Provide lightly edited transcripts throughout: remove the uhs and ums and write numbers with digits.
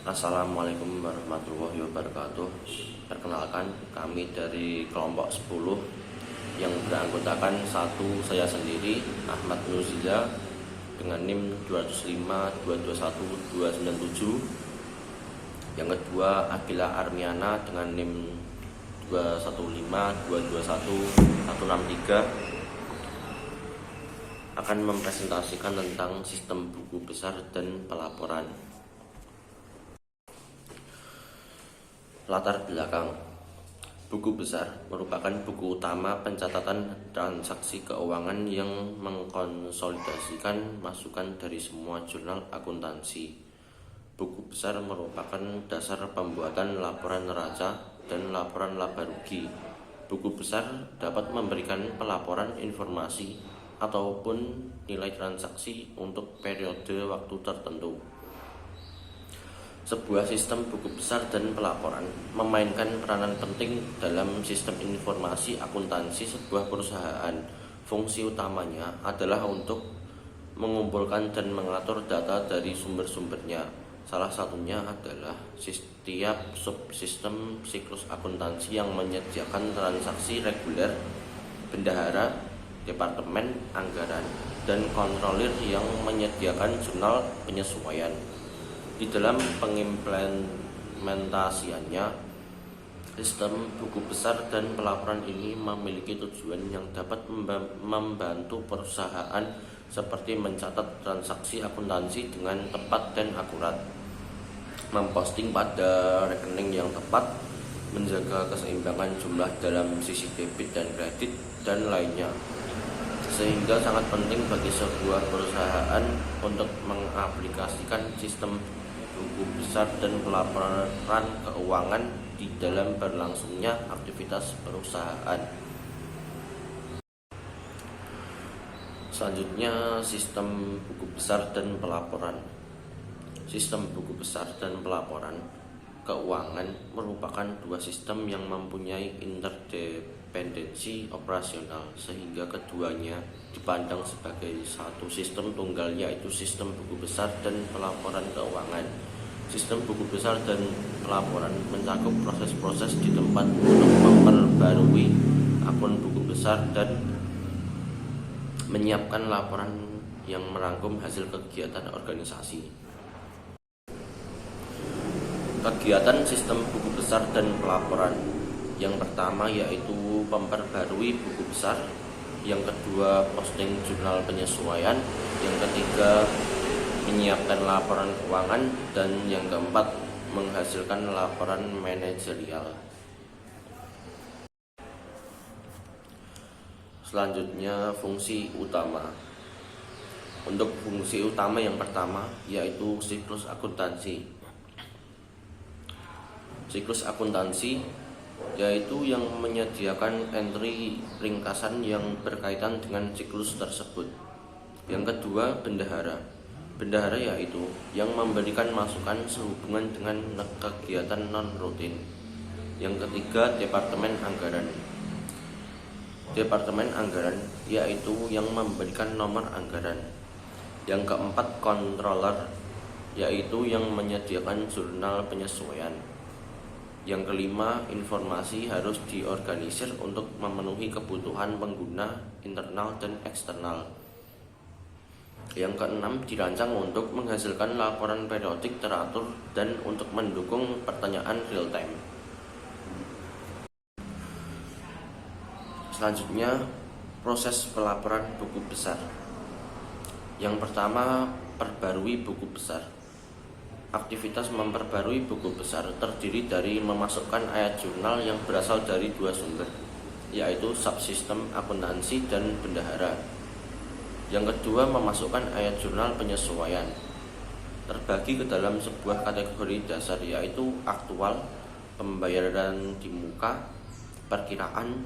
Assalamualaikum warahmatullahi wabarakatuh. Perkenalkan, kami dari kelompok 10 yang beranggotakan satu saya sendiri, Ahmad Nuziza, dengan NIM 205221297. Yang kedua, Akila Armiana dengan NIM 215221163 akan mempresentasikan tentang sistem buku besar dan pelaporan. Latar belakang. Buku besar merupakan buku utama pencatatan transaksi keuangan yang mengkonsolidasikan masukan dari semua jurnal akuntansi. Buku besar merupakan dasar pembuatan laporan neraca dan laporan laba rugi. Buku besar dapat memberikan pelaporan informasi ataupun nilai transaksi untuk periode waktu tertentu. Sebuah sistem buku besar dan pelaporan memainkan peranan penting dalam sistem informasi akuntansi sebuah perusahaan. Fungsi utamanya adalah untuk mengumpulkan dan mengatur data dari sumber-sumbernya. Salah satunya adalah setiap subsistem siklus akuntansi yang menyediakan transaksi reguler, bendahara, departemen anggaran, dan kontrolir yang menyediakan jurnal penyesuaian. Di dalam pengimplementasiannya, sistem buku besar dan pelaporan ini memiliki tujuan yang dapat membantu perusahaan seperti mencatat transaksi akuntansi dengan tepat dan akurat, memposting pada rekening yang tepat, menjaga keseimbangan jumlah dalam sisi debit dan kredit, dan lainnya. Sehingga sangat penting bagi sebuah perusahaan untuk mengaplikasikan sistem buku besar dan pelaporan keuangan di dalam berlangsungnya aktivitas perusahaan. Selanjutnya, sistem buku besar dan pelaporan. Sistem buku besar dan pelaporan keuangan merupakan dua sistem yang mempunyai interdependensi operasional, sehingga keduanya dipandang sebagai satu sistem tunggal, yaitu sistem buku besar dan pelaporan keuangan. Sistem buku besar dan pelaporan mencakup proses-proses di tempat untuk memperbarui akun buku besar dan menyiapkan laporan yang merangkum hasil kegiatan organisasi. Kegiatan sistem buku besar dan pelaporan yang pertama yaitu memperbarui buku besar, yang kedua posting jurnal penyesuaian, yang ketiga menyiapkan laporan keuangan, dan yang keempat menghasilkan laporan manajerial. Selanjutnya, fungsi utama. Untuk fungsi utama yang pertama yaitu siklus akuntansi. Siklus akuntansi yaitu yang menyediakan entry ringkasan yang berkaitan dengan siklus tersebut. Yang kedua, bendahara. Bendahara yaitu yang memberikan masukan sehubungan dengan kegiatan non-rutin. Yang ketiga, departemen anggaran. Departemen anggaran yaitu yang memberikan nomor anggaran. Yang keempat, controller, yaitu yang menyediakan jurnal penyesuaian. Yang kelima, informasi harus diorganisir untuk memenuhi kebutuhan pengguna internal dan eksternal. Yang keenam, dirancang untuk menghasilkan laporan periodik teratur dan untuk mendukung pertanyaan real time. Selanjutnya, proses pelaporan buku besar. Yang pertama, perbarui buku besar. Aktivitas memperbarui buku besar terdiri dari memasukkan ayat jurnal yang berasal dari dua sumber, yaitu subsistem akuntansi dan bendahara. Yang kedua, memasukkan ayat jurnal penyesuaian. Terbagi ke dalam sebuah kategori dasar, yaitu aktual, pembayaran di muka, perkiraan,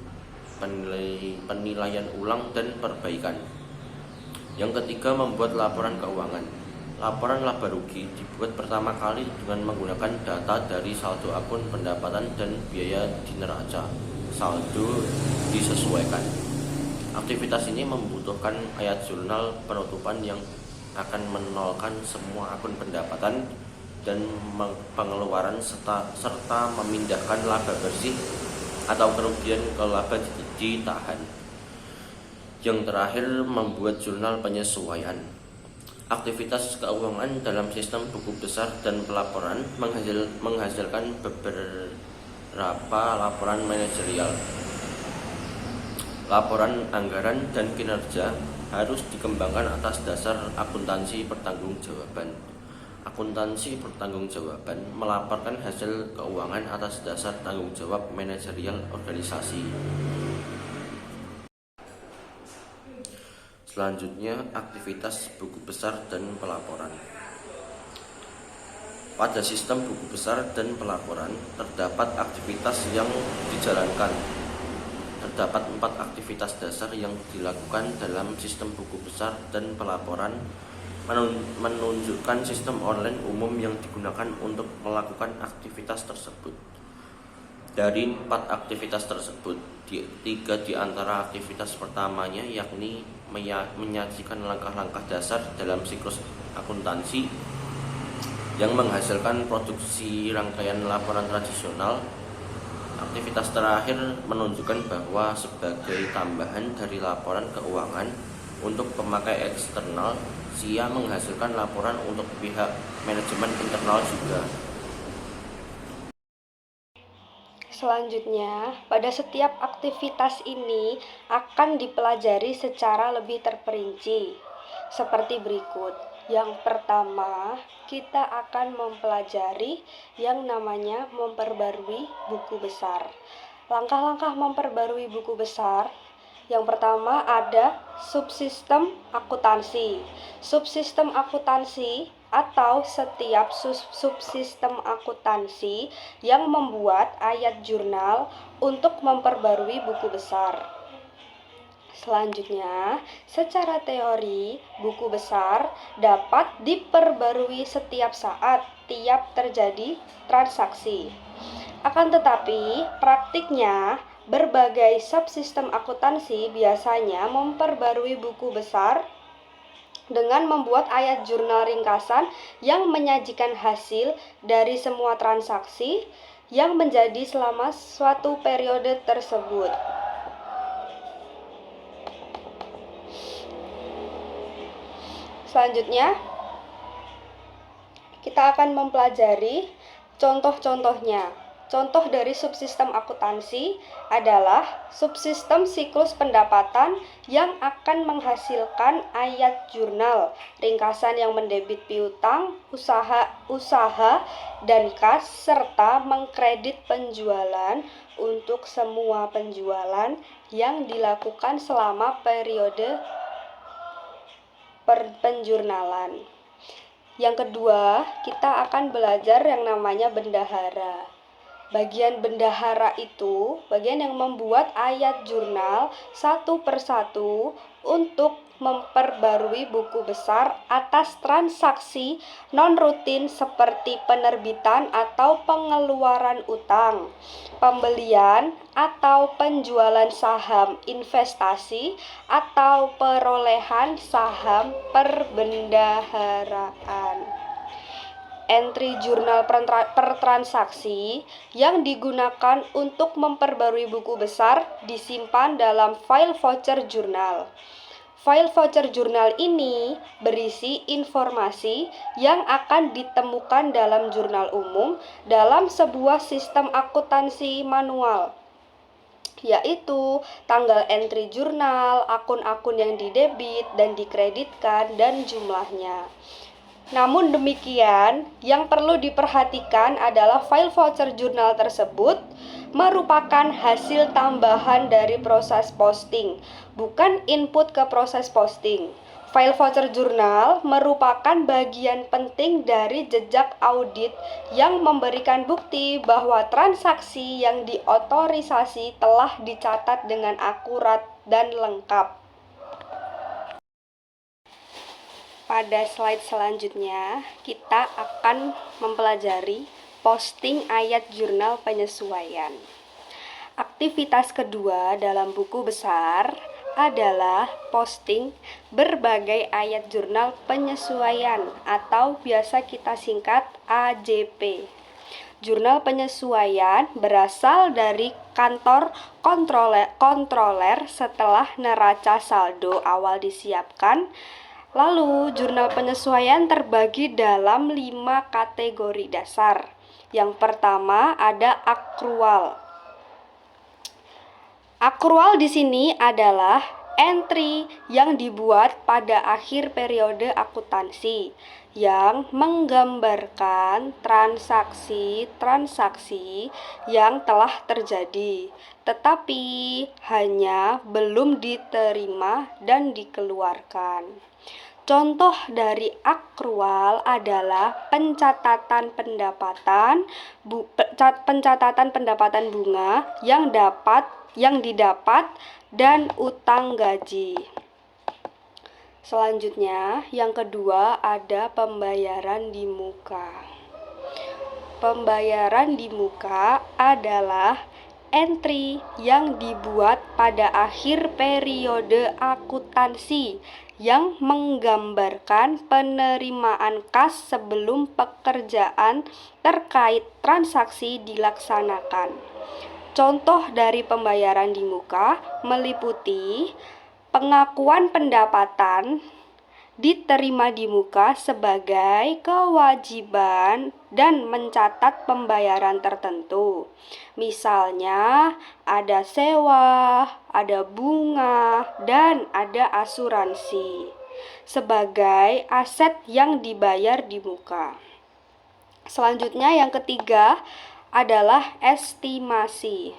penilaian ulang, dan perbaikan. Yang ketiga, membuat laporan keuangan. Laporan laba rugi dibuat pertama kali dengan menggunakan data dari saldo akun pendapatan dan biaya di neraca. Saldo disesuaikan. Aktivitas ini membutuhkan ayat jurnal penutupan yang akan menolkan semua akun pendapatan dan pengeluaran serta memindahkan laba bersih atau kerugian ke laba ditahan. Yang terakhir, membuat jurnal penyesuaian. Aktivitas keuangan dalam sistem buku besar dan pelaporan menghasilkan beberapa laporan manajerial. Laporan anggaran dan kinerja harus dikembangkan atas dasar akuntansi pertanggungjawaban. Akuntansi pertanggungjawaban melaporkan hasil keuangan atas dasar tanggung jawab manajerial organisasi. Selanjutnya, aktivitas buku besar dan pelaporan. Pada sistem buku besar dan pelaporan, terdapat aktivitas yang dijalankan. Terdapat 4 aktivitas dasar yang dilakukan dalam sistem buku besar dan pelaporan, menunjukkan sistem online umum yang digunakan untuk melakukan aktivitas tersebut. Dari 4 aktivitas tersebut, 3 di antara aktivitas pertamanya yakni menyajikan langkah-langkah dasar dalam siklus akuntansi yang menghasilkan produksi rangkaian laporan tradisional. Aktivitas terakhir menunjukkan bahwa sebagai tambahan dari laporan keuangan untuk pemakai eksternal, SIA menghasilkan laporan untuk pihak manajemen internal juga. Selanjutnya, pada setiap aktivitas ini akan dipelajari secara lebih terperinci, seperti berikut. Yang pertama, kita akan mempelajari yang namanya memperbarui buku besar. Langkah-langkah memperbarui buku besar. Yang pertama ada subsistem akuntansi. Subsistem akuntansi atau setiap subsistem akuntansi yang membuat ayat jurnal untuk memperbarui buku besar. Selanjutnya, secara teori, buku besar dapat diperbarui setiap saat tiap terjadi transaksi. Akan tetapi, praktiknya berbagai subsistem akuntansi biasanya memperbarui buku besar dengan membuat ayat jurnal ringkasan yang menyajikan hasil dari semua transaksi yang menjadi selama suatu periode tersebut. Selanjutnya, kita akan mempelajari contoh-contohnya. Contoh dari subsistem akuntansi adalah subsistem siklus pendapatan yang akan menghasilkan ayat jurnal, ringkasan yang mendebit piutang, usaha dan kas, serta mengkredit penjualan untuk semua penjualan yang dilakukan selama periode penjurnalan. Yang kedua, kita akan belajar yang namanya bendahara. Bagian bendahara itu bagian yang membuat ayat jurnal satu persatu untuk memperbarui buku besar atas transaksi non-rutin seperti penerbitan atau pengeluaran utang, pembelian atau penjualan saham investasi, atau perolehan saham perbendaharaan. Entry jurnal per transaksi yang digunakan untuk memperbarui buku besar disimpan dalam file voucher jurnal. File voucher jurnal ini berisi informasi yang akan ditemukan dalam jurnal umum dalam sebuah sistem akuntansi manual, yaitu tanggal entry jurnal, akun-akun yang didebit dan dikreditkan, dan jumlahnya. Namun demikian, yang perlu diperhatikan adalah file voucher jurnal tersebut merupakan hasil tambahan dari proses posting, bukan input ke proses posting. File voucher jurnal merupakan bagian penting dari jejak audit yang memberikan bukti bahwa transaksi yang diotorisasi telah dicatat dengan akurat dan lengkap. Pada slide selanjutnya, kita akan mempelajari posting ayat jurnal penyesuaian. Aktivitas kedua dalam buku besar adalah posting berbagai ayat jurnal penyesuaian atau biasa kita singkat AJP. Jurnal penyesuaian berasal dari kantor kontroler setelah neraca saldo awal disiapkan. Lalu, jurnal penyesuaian terbagi dalam 5 kategori dasar. Yang pertama ada akrual. Akrual di sini adalah entry yang dibuat pada akhir periode akuntansi yang menggambarkan transaksi-transaksi yang telah terjadi, tetapi hanya belum diterima dan dikeluarkan. Contoh dari akrual adalah pencatatan pendapatan bunga yang didapat dan utang gaji. Selanjutnya, yang kedua ada pembayaran di muka. Pembayaran di muka adalah entry yang dibuat pada akhir periode akuntansi yang menggambarkan penerimaan kas sebelum pekerjaan terkait transaksi dilaksanakan. Contoh dari pembayaran di muka meliputi pengakuan pendapatan diterima di muka sebagai kewajiban dan mencatat pembayaran tertentu. Misalnya, ada sewa, ada bunga, dan ada asuransi sebagai aset yang dibayar di muka. Selanjutnya, yang ketiga adalah estimasi.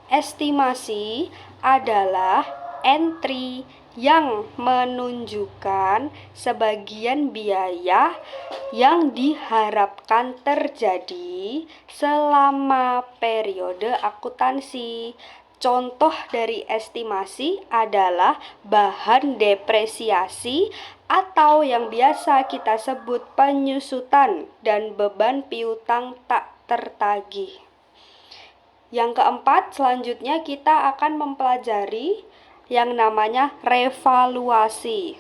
Estimasi adalah entry yang menunjukkan sebagian biaya yang diharapkan terjadi selama periode akuntansi. Contoh dari estimasi adalah bahan depresiasi atau yang biasa kita sebut penyusutan dan beban piutang tak tertagih. Yang keempat, selanjutnya kita akan mempelajari yang namanya revaluasi.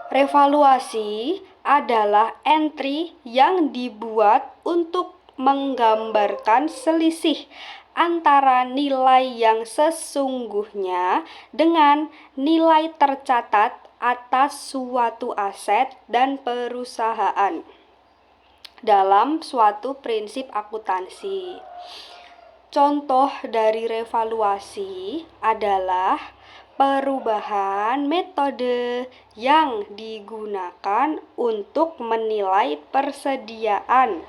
Revaluasi adalah entry yang dibuat untuk menggambarkan selisih antara nilai yang sesungguhnya dengan nilai tercatat atas suatu aset dan perusahaan dalam suatu prinsip akuntansi. Contoh dari revaluasi adalah perubahan metode yang digunakan untuk menilai persediaan,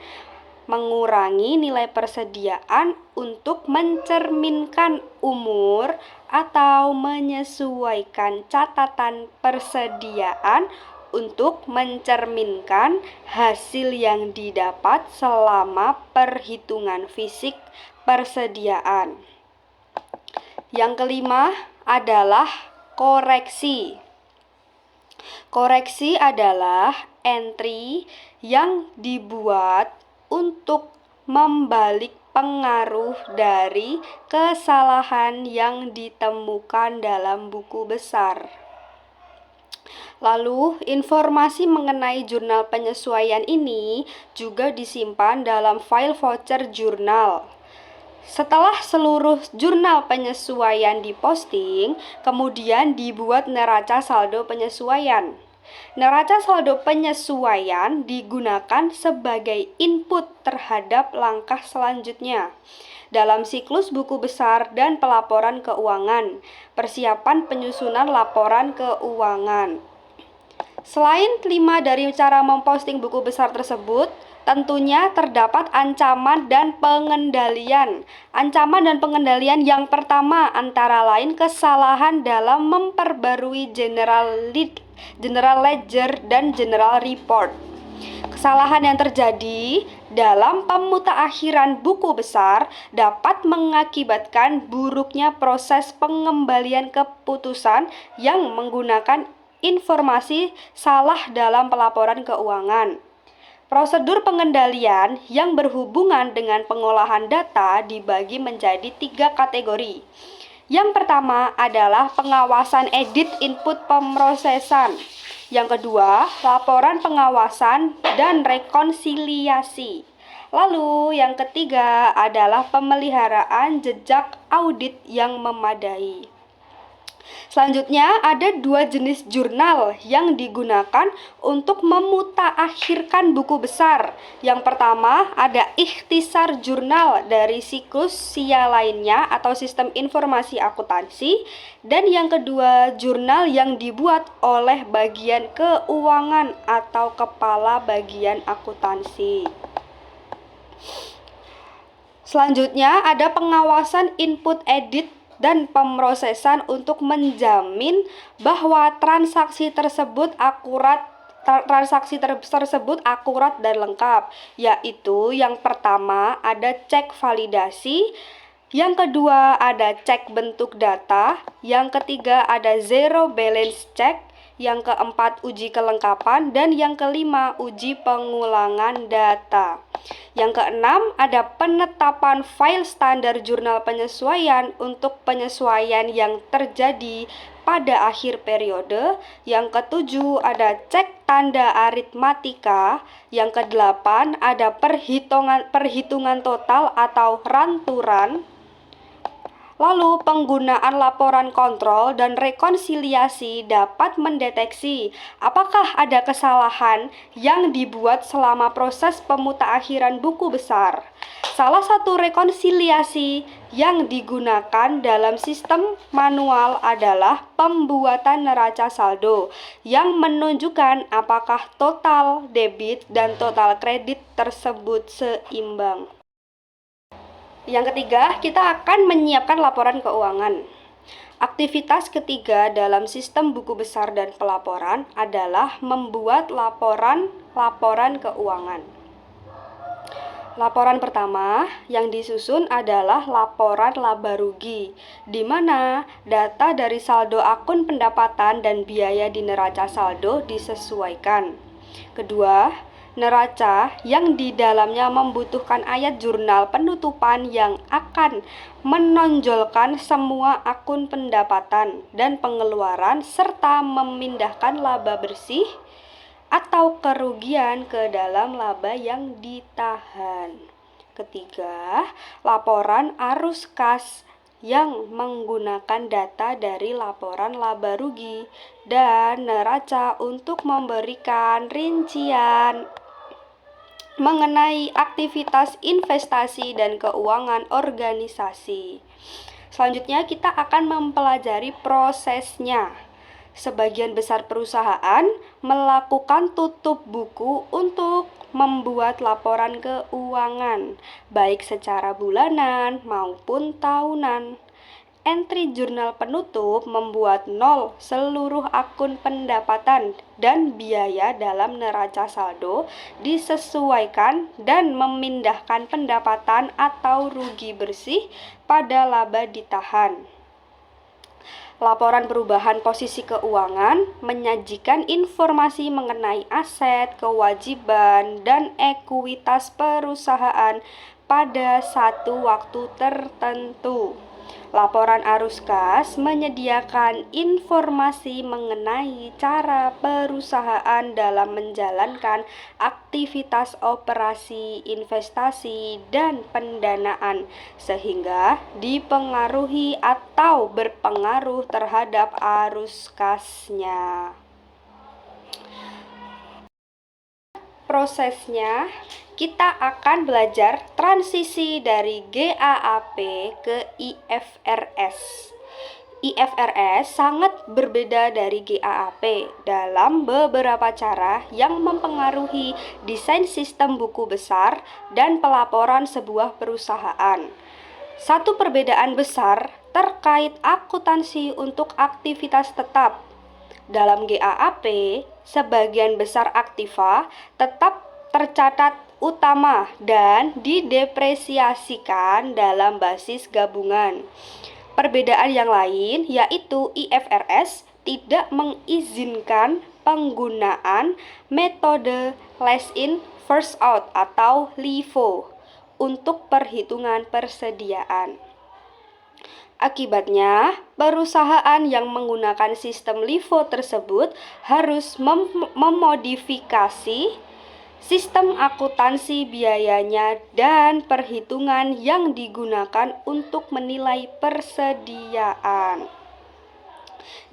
mengurangi nilai persediaan untuk mencerminkan umur atau menyesuaikan catatan persediaan untuk mencerminkan hasil yang didapat selama perhitungan fisik persediaan. Yang kelima adalah koreksi. Koreksi adalah entry yang dibuat untuk membalik pengaruh dari kesalahan yang ditemukan dalam buku besar. Lalu, informasi mengenai jurnal penyesuaian ini juga disimpan dalam file voucher jurnal. Setelah seluruh jurnal penyesuaian diposting, kemudian dibuat neraca saldo penyesuaian. Neraca saldo penyesuaian digunakan sebagai input terhadap langkah selanjutnya dalam siklus buku besar dan pelaporan keuangan, persiapan penyusunan laporan keuangan. Selain 5 dari cara memposting buku besar tersebut, tentunya terdapat ancaman dan pengendalian. Ancaman dan pengendalian yang pertama antara lain kesalahan dalam memperbarui General Ledger dan General Report. Kesalahan yang terjadi dalam pemutakhiran buku besar dapat mengakibatkan buruknya proses pengembalian keputusan yang menggunakan informasi salah dalam pelaporan keuangan. Prosedur pengendalian yang berhubungan dengan pengolahan data dibagi menjadi 3 kategori. Yang pertama adalah pengawasan edit input pemrosesan. Yang kedua, laporan pengawasan dan rekonsiliasi. Lalu yang ketiga adalah pemeliharaan jejak audit yang memadai. Selanjutnya ada dua jenis jurnal yang digunakan untuk memutaakhirkan buku besar. Yang pertama ada ikhtisar jurnal dari siklus SIA lainnya atau sistem informasi akuntansi. Dan yang kedua jurnal yang dibuat oleh bagian keuangan atau kepala bagian akuntansi. Selanjutnya ada pengawasan input edit dan pemrosesan untuk menjamin bahwa transaksi tersebut akurat dan lengkap, yaitu yang pertama ada cek validasi, yang kedua ada cek bentuk data, yang ketiga ada zero balance check, yang keempat uji kelengkapan, dan yang kelima uji pengulangan data. Yang keenam ada penetapan file standar jurnal penyesuaian untuk penyesuaian yang terjadi pada akhir periode. Yang ketujuh ada cek tanda aritmatika. Yang kedelapan ada perhitungan total atau ranturan. Lalu penggunaan laporan kontrol dan rekonsiliasi dapat mendeteksi apakah ada kesalahan yang dibuat selama proses pemutakhiran buku besar. Salah satu rekonsiliasi yang digunakan dalam sistem manual adalah pembuatan neraca saldo yang menunjukkan apakah total debit dan total kredit tersebut seimbang. Yang ketiga, kita akan menyiapkan laporan keuangan. Aktivitas ketiga dalam sistem buku besar dan pelaporan adalah membuat laporan keuangan. Laporan pertama yang disusun adalah laporan laba rugi, di mana data dari saldo akun pendapatan dan biaya di neraca saldo disesuaikan. Kedua, neraca yang di dalamnya membutuhkan ayat jurnal penutupan yang akan menonjolkan semua akun pendapatan dan pengeluaran serta memindahkan laba bersih atau kerugian ke dalam laba yang ditahan. Ketiga, laporan arus kas yang menggunakan data dari laporan laba rugi dan neraca untuk memberikan rincian mengenai aktivitas investasi dan keuangan organisasi. Selanjutnya kita akan mempelajari prosesnya. Sebagian besar perusahaan melakukan tutup buku untuk membuat laporan keuangan, baik secara bulanan maupun tahunan. Entry jurnal penutup membuat nol seluruh akun pendapatan dan biaya dalam neraca saldo disesuaikan dan memindahkan pendapatan atau rugi bersih pada laba ditahan. Laporan perubahan posisi keuangan menyajikan informasi mengenai aset, kewajiban, dan ekuitas perusahaan pada satu waktu tertentu. Laporan arus kas menyediakan informasi mengenai cara perusahaan dalam menjalankan aktivitas operasi, investasi, dan pendanaan, sehingga dipengaruhi atau berpengaruh terhadap arus kasnya. Prosesnya, kita akan belajar transisi dari GAAP ke IFRS. IFRS sangat berbeda dari GAAP dalam beberapa cara yang mempengaruhi desain sistem buku besar dan pelaporan sebuah perusahaan. Satu perbedaan besar terkait akuntansi untuk aktivitas tetap. Dalam GAAP, sebagian besar aktiva tetap tercatat utama dan didepresiasikan dalam basis gabungan. Perbedaan yang lain yaitu IFRS tidak mengizinkan penggunaan metode last in first out atau LIFO untuk perhitungan persediaan. Akibatnya, perusahaan yang menggunakan sistem LIFO tersebut harus memodifikasi sistem akuntansi biayanya dan perhitungan yang digunakan untuk menilai persediaan.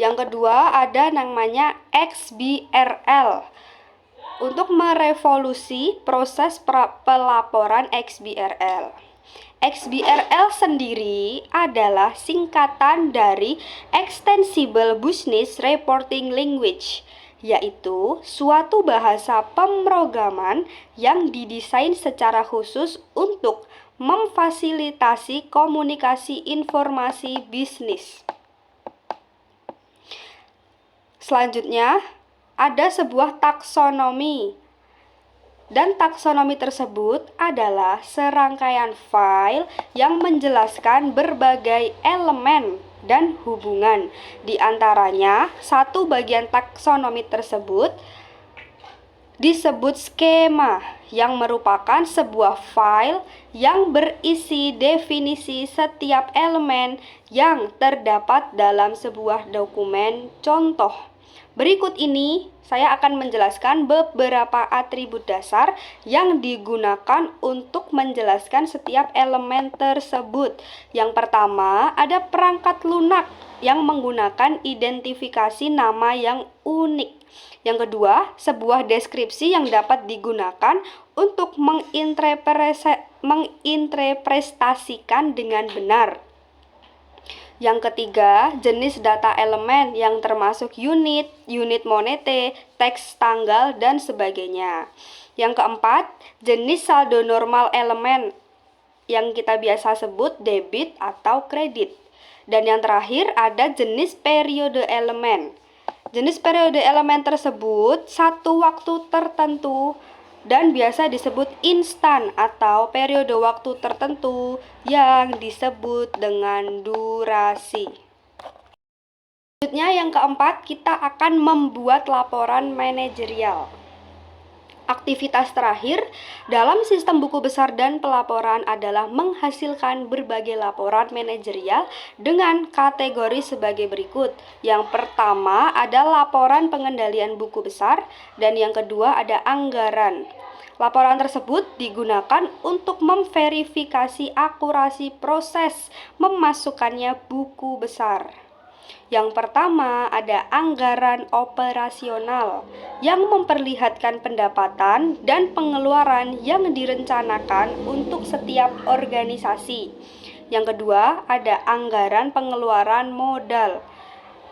Yang kedua ada namanya XBRL. Untuk merevolusi proses pelaporan XBRL. XBRL sendiri adalah singkatan dari Extensible Business Reporting Language, yaitu suatu bahasa pemrograman yang didesain secara khusus untuk memfasilitasi komunikasi informasi bisnis. Selanjutnya, ada sebuah taksonomi. Dan taksonomi tersebut adalah serangkaian file yang menjelaskan berbagai elemen dan hubungan. Di antaranya, satu bagian taksonomi tersebut disebut skema, yang merupakan sebuah file yang berisi definisi setiap elemen yang terdapat dalam sebuah dokumen contoh. Berikut ini saya akan menjelaskan beberapa atribut dasar yang digunakan untuk menjelaskan setiap elemen tersebut. Yang pertama, ada perangkat lunak yang menggunakan identifikasi nama yang unik. Yang kedua, sebuah deskripsi yang dapat digunakan untuk menginterpretasikan dengan benar. Yang ketiga, jenis data elemen yang termasuk unit, unit monete, teks tanggal, dan sebagainya. Yang keempat, jenis saldo normal elemen yang kita biasa sebut debit atau kredit. Dan yang terakhir ada jenis periode elemen. Jenis periode elemen tersebut satu waktu tertentu dan biasa disebut instan atau periode waktu tertentu yang disebut dengan durasi. Selanjutnya yang keempat, kita akan membuat laporan manajerial. Aktivitas terakhir dalam sistem buku besar dan pelaporan adalah menghasilkan berbagai laporan manajerial dengan kategori sebagai berikut. Yang pertama ada laporan pengendalian buku besar dan yang kedua ada anggaran. Laporan tersebut digunakan untuk memverifikasi akurasi proses memasukkannya buku besar. Yang pertama ada anggaran operasional yang memperlihatkan pendapatan dan pengeluaran yang direncanakan untuk setiap organisasi. Yang kedua ada anggaran pengeluaran modal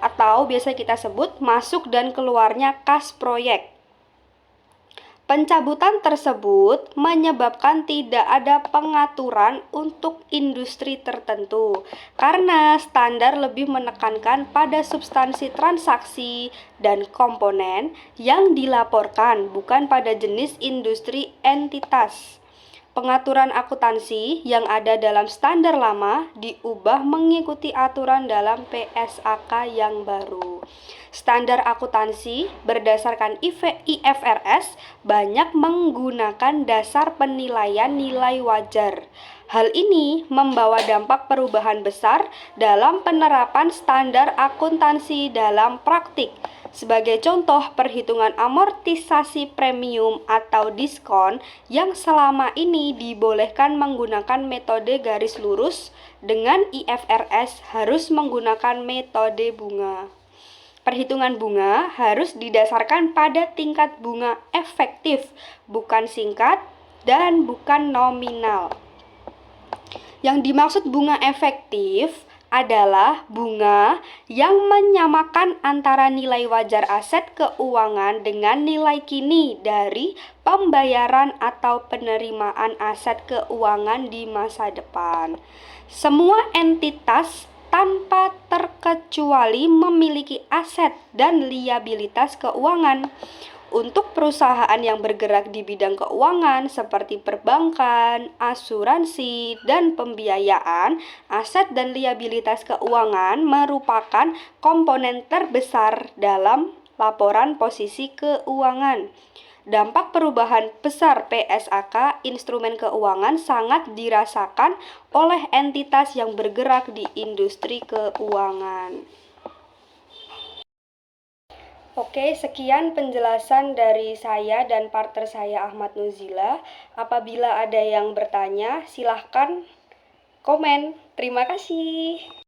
atau biasa kita sebut masuk dan keluarnya kas proyek. Pencabutan tersebut menyebabkan tidak ada pengaturan untuk industri tertentu karena standar lebih menekankan pada substansi transaksi dan komponen yang dilaporkan, bukan pada jenis industri entitas. Pengaturan akuntansi yang ada dalam standar lama diubah mengikuti aturan dalam PSAK yang baru. Standar akuntansi berdasarkan IFRS banyak menggunakan dasar penilaian nilai wajar. Hal ini membawa dampak perubahan besar dalam penerapan standar akuntansi dalam praktik. Sebagai contoh, perhitungan amortisasi premium atau diskon yang selama ini dibolehkan menggunakan metode garis lurus, dengan IFRS harus menggunakan metode bunga. Perhitungan bunga harus didasarkan pada tingkat bunga efektif, bukan singkat dan bukan nominal. Yang dimaksud bunga efektif adalah bunga yang menyamakan antara nilai wajar aset keuangan dengan nilai kini dari pembayaran atau penerimaan aset keuangan di masa depan. Semua entitas tanpa terkecuali memiliki aset dan liabilitas keuangan. Untuk perusahaan yang bergerak di bidang keuangan seperti perbankan, asuransi, dan pembiayaan, aset dan liabilitas keuangan merupakan komponen terbesar dalam laporan posisi keuangan. Dampak perubahan besar PSAK instrumen keuangan sangat dirasakan oleh entitas yang bergerak di industri keuangan. Oke, sekian penjelasan dari saya dan partner saya Ahmad Nuzila. Apabila ada yang bertanya, silahkan komen. Terima kasih.